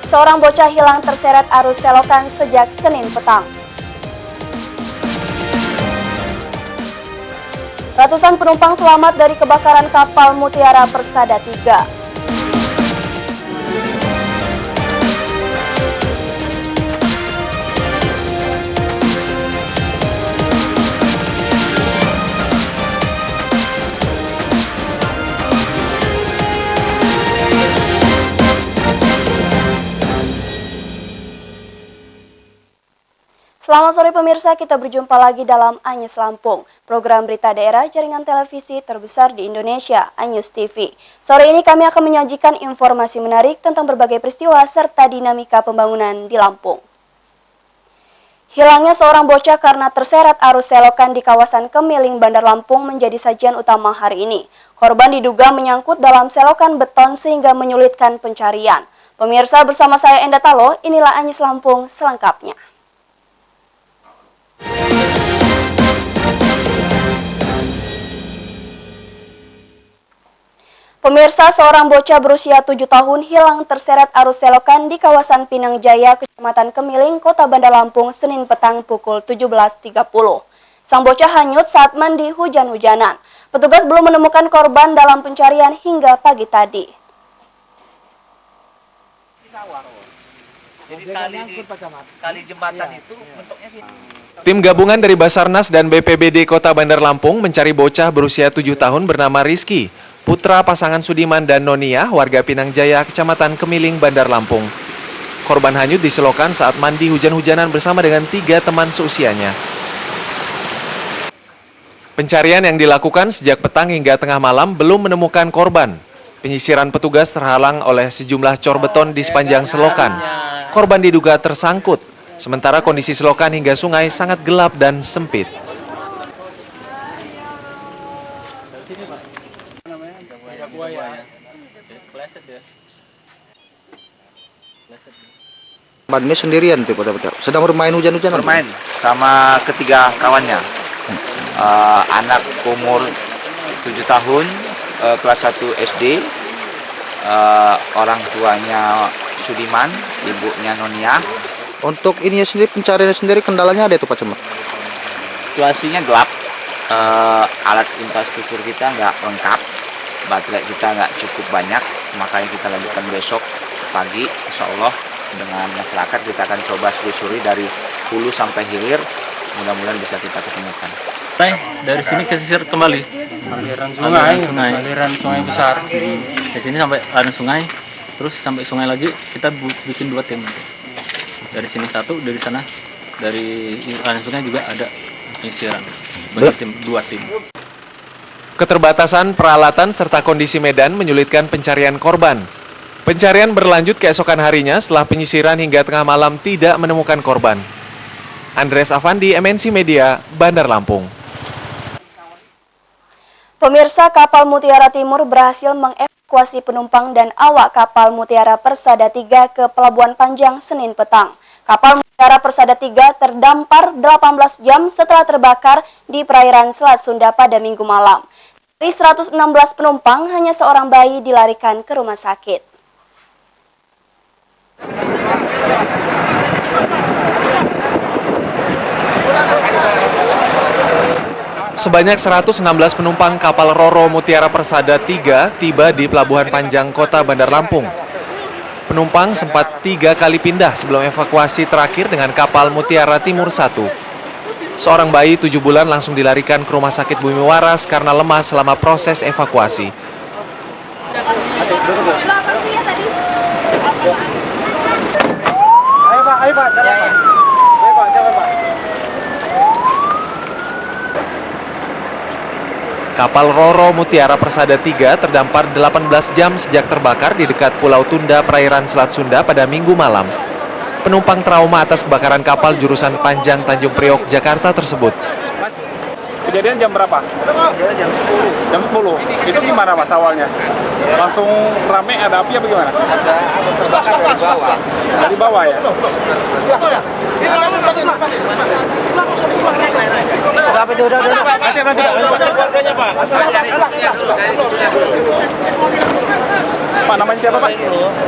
seorang bocah hilang terseret arus selokan sejak Senin petang. Ratusan penumpang selamat dari kebakaran kapal Mutiara Persada 3. Selamat sore pemirsa, kita berjumpa lagi dalam Anyus Lampung, program berita daerah jaringan televisi terbesar di Indonesia, Anyus TV. Sore ini kami akan menyajikan informasi menarik tentang berbagai peristiwa serta dinamika pembangunan di Lampung. Hilangnya seorang bocah karena terseret arus selokan di kawasan Kemiling, Bandar Lampung menjadi sajian utama hari ini. Korban diduga menyangkut dalam selokan beton sehingga menyulitkan pencarian. Pemirsa, bersama saya Enda Talo, inilah Anyus Lampung selengkapnya. Pemirsa, seorang bocah berusia 7 tahun hilang terseret arus selokan di kawasan Pinang Jaya, Kecamatan Kemiling, Kota Bandar Lampung, Senin petang pukul 17.30. Sang bocah hanyut saat mandi hujan-hujanan. Petugas belum menemukan korban dalam pencarian hingga pagi tadi. Jadi kali jembatan itu bentuknya sih. Tim gabungan dari Basarnas dan BPBD Kota Bandar Lampung mencari bocah berusia 7 tahun bernama Rizky, putra pasangan Sudiman dan Nonia, warga Pinang Jaya, Kecamatan Kemiling, Bandar Lampung. Korban hanyut di selokan saat mandi hujan-hujanan bersama dengan 3 teman seusianya. Pencarian yang dilakukan sejak petang hingga tengah malam belum menemukan korban. Penyisiran petugas terhalang oleh sejumlah cor beton di sepanjang selokan. Korban diduga tersangkut, sementara kondisi selokan hingga sungai sangat gelap dan sempit. Korbannya sendirian tuh, sedang bermain hujan-hujan. Bermain sama ketiga kawannya. Anak umur 7 tahun, kelas 1 SD, orang tuanya Sudiman, ibunya Nonia. Untuk ininya sendiri, pencarian sendiri, kendalanya ada itu Pak Camat? Situasinya gelap, alat infrastruktur kita nggak lengkap, baterai kita nggak cukup banyak, makanya kita lanjutkan besok pagi, insya Allah dengan masyarakat kita akan coba selusuri dari hulu sampai hilir, mudah-mudahan bisa kita ketemukan. Dari sini ke sisir kembali, aliran sungai besar. Dari sini sampai aliran sungai, terus sampai sungai lagi kita bikin 2 tim. Dari sini 1, dari sana, dari aliran sungai juga ada penyisiran. Tim 2 tim. Keterbatasan peralatan serta kondisi medan menyulitkan pencarian korban. Pencarian berlanjut keesokan harinya setelah penyisiran hingga tengah malam tidak menemukan korban. Andres Avandi, MNC Media, Bandar Lampung. Pemirsa, kapal Mutiara Timur berhasil mengevakuasi penumpang dan awak kapal Mutiara Persada 3 ke Pelabuhan Panjang Senin petang. Kapal Mutiara Persada 3 terdampar 18 jam setelah terbakar di perairan Selat Sunda pada Minggu malam. Dari 116 penumpang, hanya seorang bayi dilarikan ke rumah sakit. Sebanyak 116 penumpang kapal Roro Mutiara Persada 3 tiba di Pelabuhan Panjang Kota Bandar Lampung. Penumpang sempat 3 kali pindah sebelum evakuasi terakhir dengan kapal Mutiara Timur 1. Seorang bayi 7 bulan langsung dilarikan ke Rumah Sakit Bumi Waras karena lemah selama proses evakuasi. Ayo Pak, jalan Pak. Kapal Roro Mutiara Persada 3 terdampar 18 jam sejak terbakar di dekat Pulau Tunda, perairan Selat Sunda pada Minggu malam. Penumpang trauma atas kebakaran kapal jurusan Panjang Tanjung Priok, Jakarta tersebut. Kejadian jam berapa? Jam 10. Jam 10. Itu gimana Mas awalnya? Langsung rame, ada api apa gimana? Ada terbakar dari bawah. Dari bawah ya? Apa itu udah. Keluarganya Pak. Pak, namanya siapa Pak?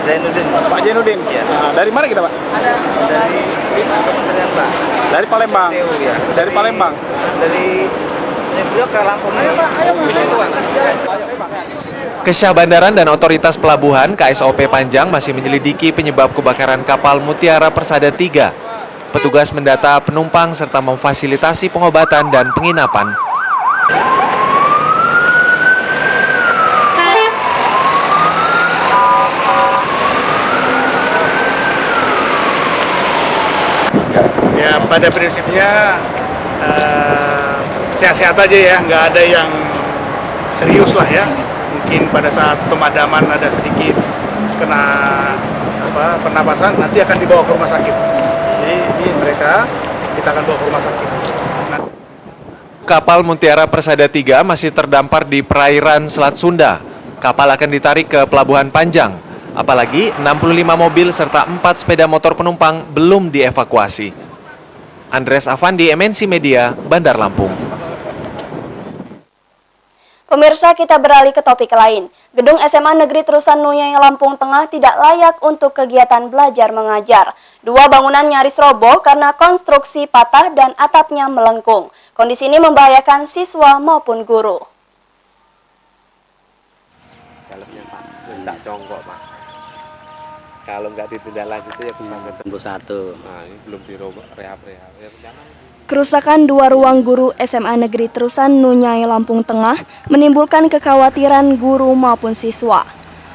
Zainuddin. Pak Zainuddin. Nah, dari mana kita Pak? Dari Kementerian Pak. Dari Palembang. TU, ya. Dari Palembang. Dari beliau ke Lampung. Ayo Pak, ayo Pak. Kesyah Bandaran dan Otoritas Pelabuhan KSOP Panjang masih menyelidiki penyebab kebakaran kapal Mutiara Persada 3. Petugas mendata penumpang serta memfasilitasi pengobatan dan penginapan. Ya pada prinsipnya sehat-sehat aja ya, nggak ada yang serius lah ya. Mungkin pada saat pemadaman ada sedikit kena pernapasan, nanti akan dibawa ke rumah sakit. Jadi ini mereka kita akan bawa ke rumah sakit. Kapal Mutiara Persada 3 masih terdampar di perairan Selat Sunda. Kapal akan ditarik ke Pelabuhan Panjang. Apalagi 65 mobil serta 4 sepeda motor penumpang belum dievakuasi. Andres Avandi, MNC Media, Bandar Lampung. Pemirsa, kita beralih ke topik lain. Gedung SMA Negeri Terusan Nunyai Lampung Tengah tidak layak untuk kegiatan belajar mengajar. 2 bangunan nyaris roboh karena konstruksi patah dan atapnya melengkung. Kondisi ini membahayakan siswa maupun guru. Dalamnya Pak, terus tak congkok Pak. Kalau nggak ditindaklanjuti ya kembangkan 21. Nah ini belum direhab-rehab. Ya, jangan. Kerusakan 2 ruang guru SMA Negeri Terusan Nunyai Lampung Tengah menimbulkan kekhawatiran guru maupun siswa.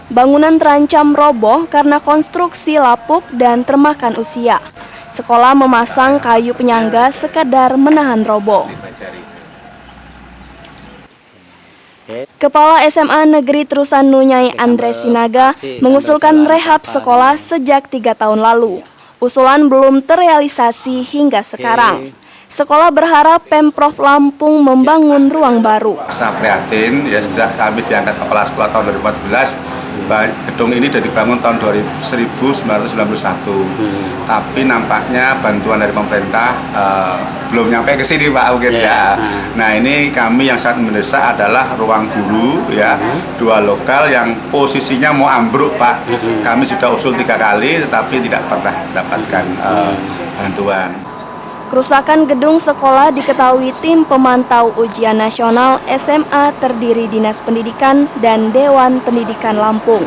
Bangunan terancam roboh karena konstruksi lapuk dan termakan usia. Sekolah memasang kayu penyangga sekadar menahan roboh. Kepala SMA Negeri Terusan Nunyai Andres Sinaga mengusulkan rehab sekolah sejak 3 tahun lalu. Usulan belum terrealisasi hingga sekarang. Sekolah berharap Pemprov Lampung membangun ruang baru. Sangat prihatin, ya sejak kami diangkat kepala sekolah tahun 2014, gedung ini sudah dibangun tahun 1991. Tapi nampaknya bantuan dari pemerintah belum nyampe ke sini Pak mungkin ya. Nah ini kami yang sangat mendesak adalah ruang guru ya, 2 lokal yang posisinya mau ambruk Pak. Kami sudah usul 3 kali tetapi tidak pernah mendapatkan bantuan. Kerusakan gedung sekolah diketahui tim pemantau ujian nasional SMA terdiri Dinas Pendidikan dan Dewan Pendidikan Lampung.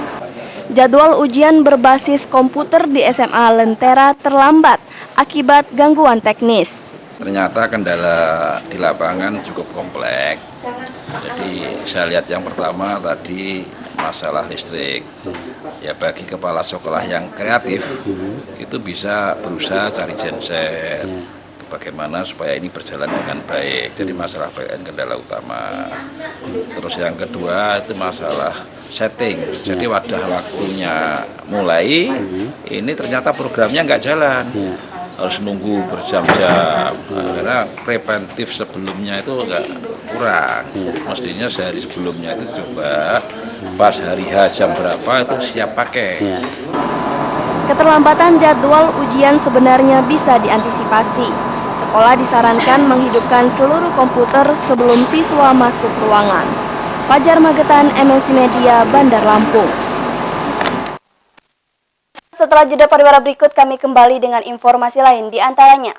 Jadwal ujian berbasis komputer di SMA Lentera terlambat akibat gangguan teknis. Ternyata kendala di lapangan cukup kompleks. Jadi saya lihat yang pertama tadi masalah listrik. Ya bagi kepala sekolah yang kreatif itu bisa berusaha cari genset. Bagaimana supaya ini berjalan dengan baik. Jadi masalah PLN kendala utama. Terus yang kedua itu masalah setting. Jadi wadah waktunya mulai, ini ternyata programnya nggak jalan. Harus nunggu berjam-jam. Karena preventif sebelumnya itu nggak kurang. Mestinya sehari sebelumnya itu coba pas hari H jam berapa itu siap pakai. Keterlambatan jadwal ujian sebenarnya bisa diantisipasi. Sekolah disarankan menghidupkan seluruh komputer sebelum siswa masuk ruangan. Fajar Magetan, MNC Media, Bandar Lampung. Setelah jeda pariwara berikut, kami kembali dengan informasi lain, di antaranya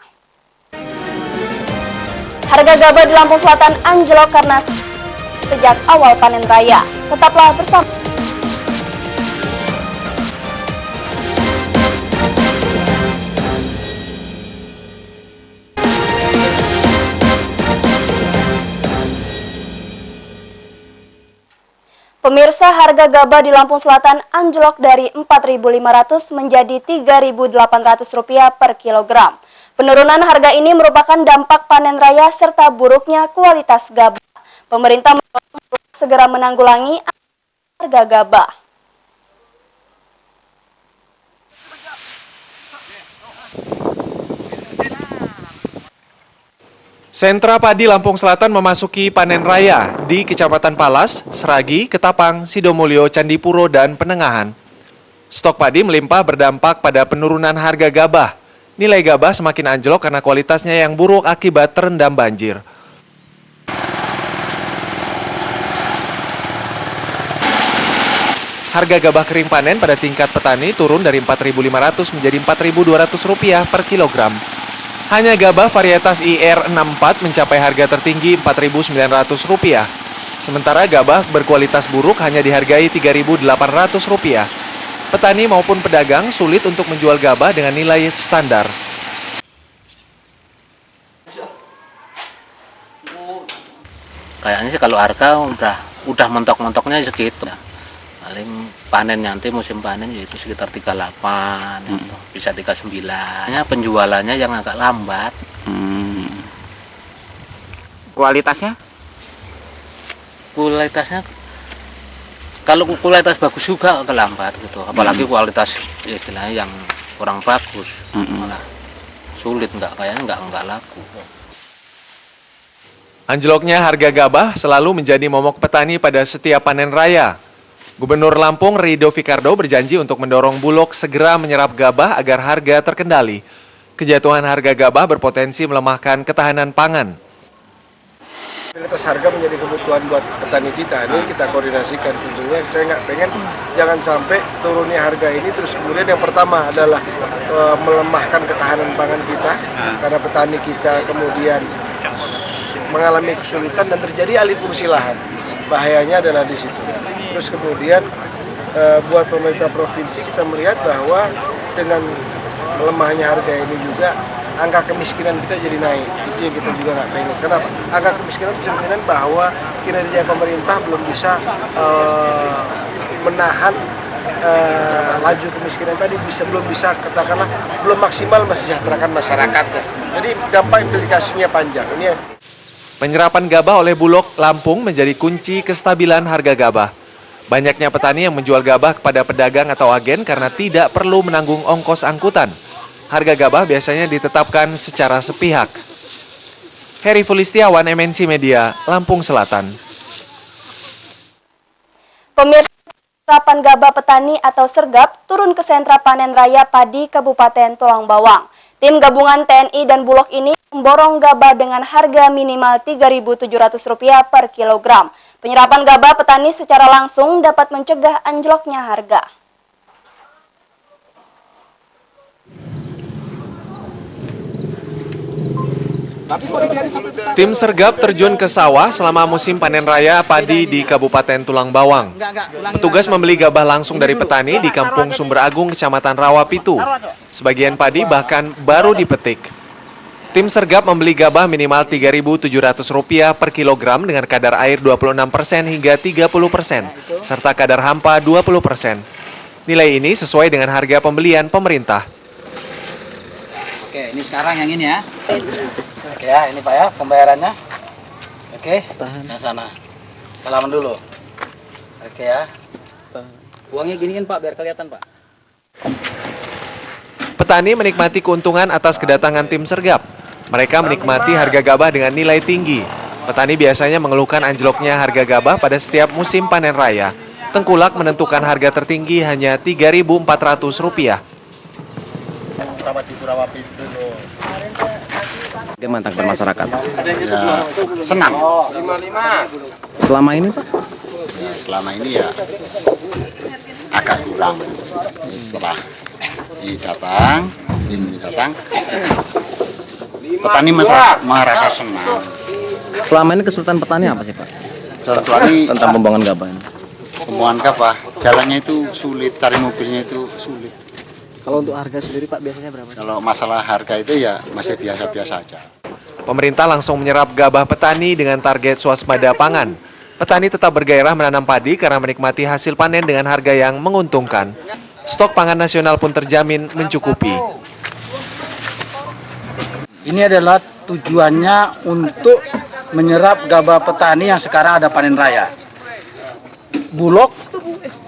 harga gabah di Lampung Selatan anjlok karena sejak awal panen raya. Tetaplah bersama. Pemirsa, harga gabah di Lampung Selatan anjlok dari Rp4.500 menjadi Rp3.800 per kilogram. Penurunan harga ini merupakan dampak panen raya serta buruknya kualitas gabah. Pemerintah segera menanggulangi harga gabah. Sentra padi Lampung Selatan memasuki panen raya di Kecamatan Palas, Seragi, Ketapang, Sidomulyo, Candipuro, dan Penengahan. Stok padi melimpah berdampak pada penurunan harga gabah. Nilai gabah semakin anjlok karena kualitasnya yang buruk akibat terendam banjir. Harga gabah kering panen pada tingkat petani turun dari Rp4.500 menjadi Rp4.200 per kilogram. Hanya gabah varietas IR64 mencapai harga tertinggi Rp4.900. Sementara gabah berkualitas buruk hanya dihargai Rp3.800. Petani maupun pedagang sulit untuk menjual gabah dengan nilai standar. Kayaknya sih kalau harga udah mentok-mentoknya segitu. Paling panen nanti musim panen yaitu sekitar 38, bisa 39. Penjualannya yang agak lambat. Kualitasnya? Kualitasnya kalau kualitas bagus juga lambat gitu. Apalagi kualitas istilahnya yang kurang bagus, malah sulit, kayaknya nggak laku. Anjloknya harga gabah selalu menjadi momok petani pada setiap panen raya. Gubernur Lampung Ridho Fikardo berjanji untuk mendorong Bulog segera menyerap gabah agar harga terkendali. Kejatuhan harga gabah berpotensi melemahkan ketahanan pangan. Stabilitas harga menjadi kebutuhan buat petani kita. Ini kita koordinasikan tentunya. Saya nggak pengen jangan sampai turunnya harga ini terus kemudian yang pertama adalah melemahkan ketahanan pangan kita karena petani kita kemudian mengalami kesulitan dan terjadi alih fungsi lahan. Bahayanya adalah di situ. Terus kemudian buat pemerintah provinsi kita melihat bahwa dengan melemahnya harga ini juga angka kemiskinan kita jadi naik. Itu yang kita juga nggak pengen. Kenapa? Angka kemiskinan itu cerminan bahwa kinerja pemerintah belum bisa menahan laju kemiskinan tadi, belum bisa katakanlah belum maksimal mensejahterakan masyarakatnya. Jadi dampak implikasinya panjang. Penyerapan gabah oleh Bulog Lampung menjadi kunci kestabilan harga gabah. Banyaknya petani yang menjual gabah kepada pedagang atau agen karena tidak perlu menanggung ongkos angkutan. Harga gabah biasanya ditetapkan secara sepihak. Heri Fulistiawan, MNC Media, Lampung Selatan. Pemirsa, serapan gabah petani atau sergap turun ke sentra panen raya padi Kabupaten Tulang Bawang. Tim gabungan TNI dan Bulog ini memborong gabah dengan harga minimal Rp3.700 per kilogram. Penyerapan gabah petani secara langsung dapat mencegah anjloknya harga. Tim sergap terjun ke sawah selama musim panen raya padi di Kabupaten Tulang Bawang. Petugas membeli gabah langsung dari petani di Kampung Sumber Agung, Kecamatan Rawapitu. Sebagian padi bahkan baru dipetik. Tim sergap membeli gabah minimal Rp3.700 per kilogram dengan kadar air 26% hingga 30%, serta kadar hampa 20%. Nilai ini sesuai dengan harga pembelian pemerintah. Oke, ini sekarang yang ini ya. Oke ya, ini Pak ya, pembayarannya. Oke, yang sana. Salaman dulu. Oke ya. Uangnya gini kan Pak, biar kelihatan Pak. Petani menikmati keuntungan atas kedatangan tim sergap. Mereka menikmati harga gabah dengan nilai tinggi. Petani biasanya mengeluhkan anjloknya harga gabah pada setiap musim panen raya. Tengkulak menentukan harga tertinggi hanya Rp3.400. Bagaimana tanggapan masyarakat? Ya, senang. Selama ini Pak? Ya, selama ini ya agak kurang. Setelah ini datang, petani merasa senang. Selama ini kesulitan petani apa sih Pak? Petani tentang pembuangan gabah ini. Pembuangan gabah, jalannya itu sulit, cari mobilnya itu sulit. Kalau untuk harga sendiri Pak biasanya berapa? Kalau masalah harga itu ya masih biasa-biasa aja. Pemerintah langsung menyerap gabah petani dengan target swasembada pangan. Petani tetap bergairah menanam padi karena menikmati hasil panen dengan harga yang menguntungkan. Stok pangan nasional pun terjamin mencukupi. Ini adalah tujuannya untuk menyerap gabah petani yang sekarang ada panen raya. Bulog,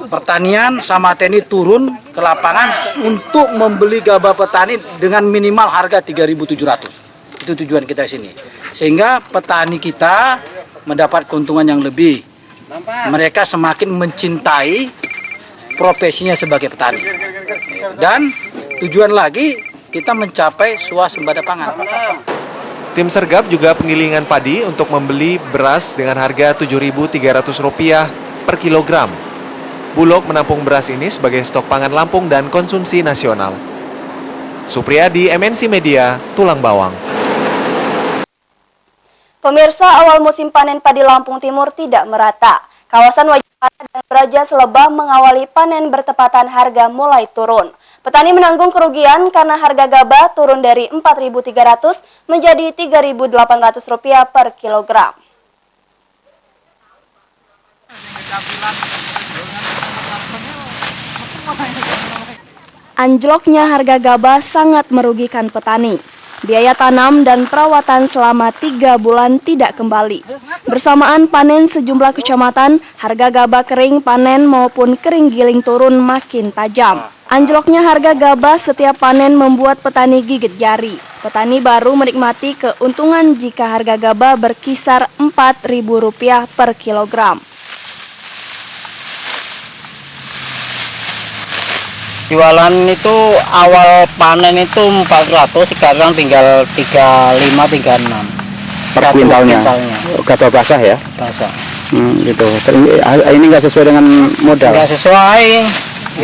pertanian sama TNI turun ke lapangan untuk membeli gabah petani dengan minimal harga Rp3.700. Itu tujuan kita di sini. Sehingga petani kita mendapat keuntungan yang lebih. Mereka semakin mencintai profesinya sebagai petani. Dan tujuan lagi kita mencapai swasembada pangan. Tim sergap juga penggilingan padi untuk membeli beras dengan harga Rp7.300 per kilogram. Bulog menampung beras ini sebagai stok pangan Lampung dan konsumsi nasional. Supriyadi, MNC Media, Tulang Bawang. Pemirsa, awal musim panen padi Lampung Timur tidak merata. Kawasan Wajah dan Braja Selebah mengawali panen bertepatan harga mulai turun. Petani menanggung kerugian karena harga gabah turun dari Rp4.300 menjadi Rp3.800 per kilogram. Anjloknya harga gabah sangat merugikan petani. Biaya tanam dan perawatan selama 3 bulan tidak kembali. Bersamaan panen sejumlah kecamatan, harga gabah kering panen maupun kering giling turun makin tajam. Anjloknya harga gabah setiap panen membuat petani gigit jari. Petani baru menikmati keuntungan jika harga gabah berkisar Rp4.000 per kilogram. Jualan itu awal panen itu 400, sekarang tinggal 35-36 per kuintalnya. Gabah basah ya? Basah. Gitu. Ini nggak sesuai dengan modal? Nggak sesuai.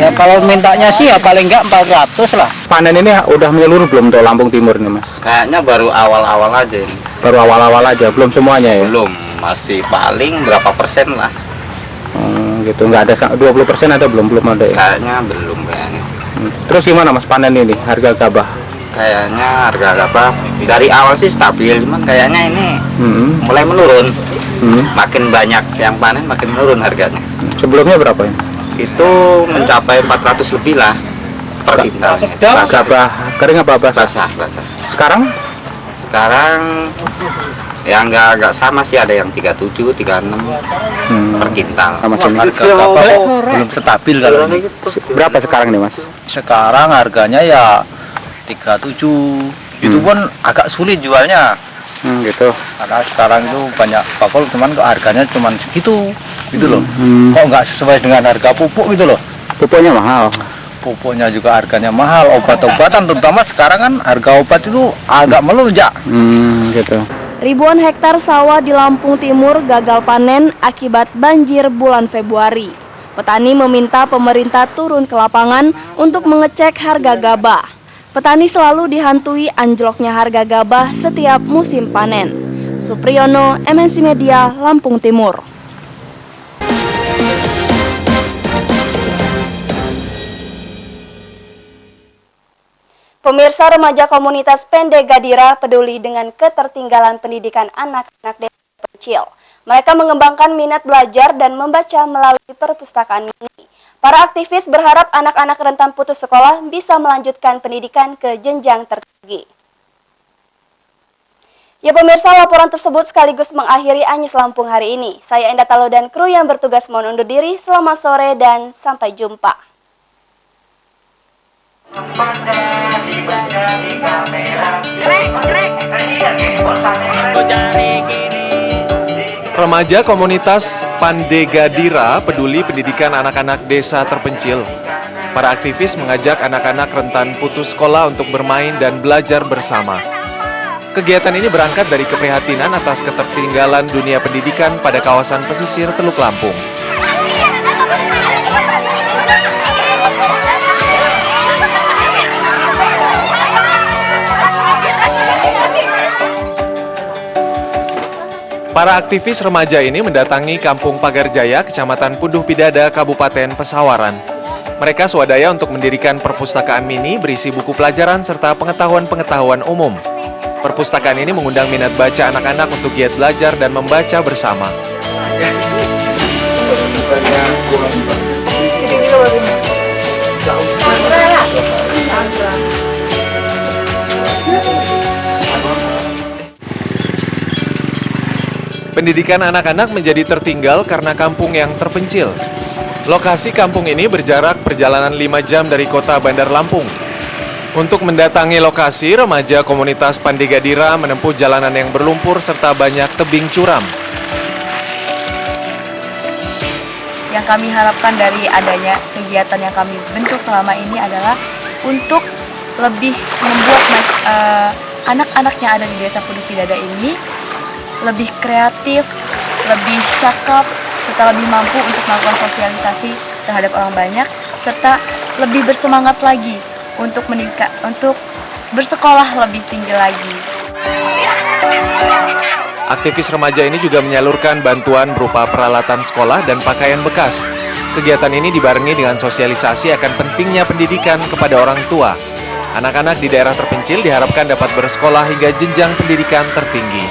Ya kalau mintanya sih ya paling nggak 400 lah. Panen ini udah menyeluruh belum tuh Lampung Timur ini, Mas? Kayaknya baru awal-awal aja ini. Baru awal-awal aja, belum semuanya ya? Belum, masih paling berapa persen lah. Gitu, nggak ada 20% ada belum ada ya? Kayaknya belum kayaknya. Terus gimana Mas panen ini harga gabah? Kayaknya harga gabah dari awal sih stabil, cuman kayaknya ini mulai menurun. Makin banyak yang panen makin menurun harganya. Sebelumnya berapa ya? Itu mencapai 400 lebih lah per kintalnya. Gabah kering apa basah? Basah. Sekarang ya nggak sama sih, ada yang 37, 36 per kintal. Harga gabah belum stabil kalau ini. Berapa sekarang nih Mas? Sekarang harganya ya 37. Itu pun agak sulit jualnya. Gitu. Karena sekarang itu banyak bakul, cuman harganya cuman segitu. Gitu loh. Kok nggak sesuai dengan harga pupuk gitu loh. Pupuknya mahal. Pupuknya juga harganya mahal, obat-obatan terutama sekarang kan harga obat itu agak melonjak. Gitu. Ribuan hektar sawah di Lampung Timur gagal panen akibat banjir bulan Februari. Petani meminta pemerintah turun ke lapangan untuk mengecek harga gabah. Petani selalu dihantui anjloknya harga gabah setiap musim panen. Supriyono, MNC Media, Lampung Timur. Pemirsa, remaja komunitas Pende Gadira peduli dengan ketertinggalan pendidikan anak-anak desa terpencil. Mereka mengembangkan minat belajar dan membaca melalui perpustakaan mini. Para aktivis berharap anak-anak rentan putus sekolah bisa melanjutkan pendidikan ke jenjang tertinggi. Ya pemirsa, laporan tersebut sekaligus mengakhiri Anyus Lampung hari ini. Saya Endah Talo dan kru yang bertugas mohon undur diri. Selamat sore dan sampai jumpa. Remaja komunitas Pende Gadira peduli pendidikan anak-anak desa terpencil. Para aktivis mengajak anak-anak rentan putus sekolah untuk bermain dan belajar bersama. Kegiatan ini berangkat dari keprihatinan atas ketertinggalan dunia pendidikan pada kawasan pesisir Teluk Lampung. Para aktivis remaja ini mendatangi Kampung Pagarjaya, Kecamatan Puduh Pidada, Kabupaten Pesawaran. Mereka swadaya untuk mendirikan perpustakaan mini berisi buku pelajaran serta pengetahuan-pengetahuan umum. Perpustakaan ini mengundang minat baca anak-anak untuk giat belajar dan membaca bersama. Pendidikan anak-anak menjadi tertinggal karena kampung yang terpencil. Lokasi kampung ini berjarak perjalanan 5 jam dari kota Bandar Lampung. Untuk mendatangi lokasi, remaja komunitas Pende Gadira menempuh jalanan yang berlumpur serta banyak tebing curam. Yang kami harapkan dari adanya kegiatan yang kami bentuk selama ini adalah untuk lebih membuat anak-anak yang ada di desa Puduh Pidada ini lebih kreatif, lebih cakep, serta lebih mampu untuk melakukan sosialisasi terhadap orang banyak, serta lebih bersemangat lagi untuk bersekolah lebih tinggi lagi. Aktivis remaja ini juga menyalurkan bantuan berupa peralatan sekolah dan pakaian bekas. Kegiatan ini dibarengi dengan sosialisasi akan pentingnya pendidikan kepada orang tua. Anak-anak di daerah terpencil diharapkan dapat bersekolah hingga jenjang pendidikan tertinggi.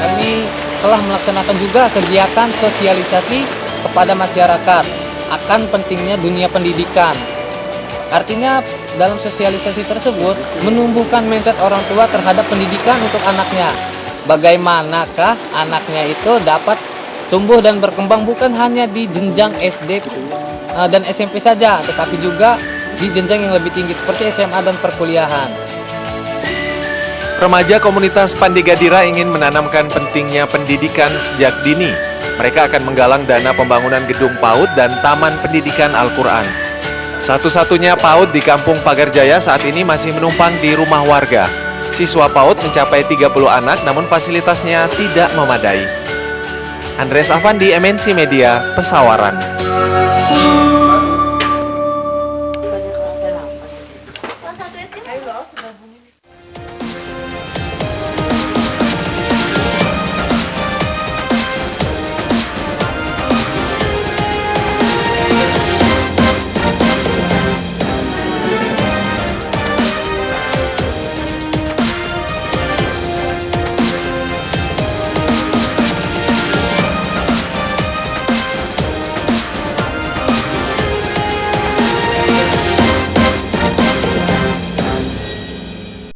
Kami telah melaksanakan juga kegiatan sosialisasi kepada masyarakat akan pentingnya dunia pendidikan. Artinya dalam sosialisasi tersebut menumbuhkan mindset orang tua terhadap pendidikan untuk anaknya. Bagaimanakah anaknya itu dapat tumbuh dan berkembang bukan hanya di jenjang SD dan SMP saja, tetapi juga di jenjang yang lebih tinggi seperti SMA dan perkuliahan. Remaja komunitas Pandigadira ingin menanamkan pentingnya pendidikan sejak dini. Mereka akan menggalang dana pembangunan gedung PAUD dan Taman Pendidikan Al-Quran. Satu-satunya PAUD di Kampung Pagarjaya saat ini masih menumpang di rumah warga. Siswa PAUD mencapai 30 anak namun fasilitasnya tidak memadai. Andres Afandi, MNC Media, Pesawaran.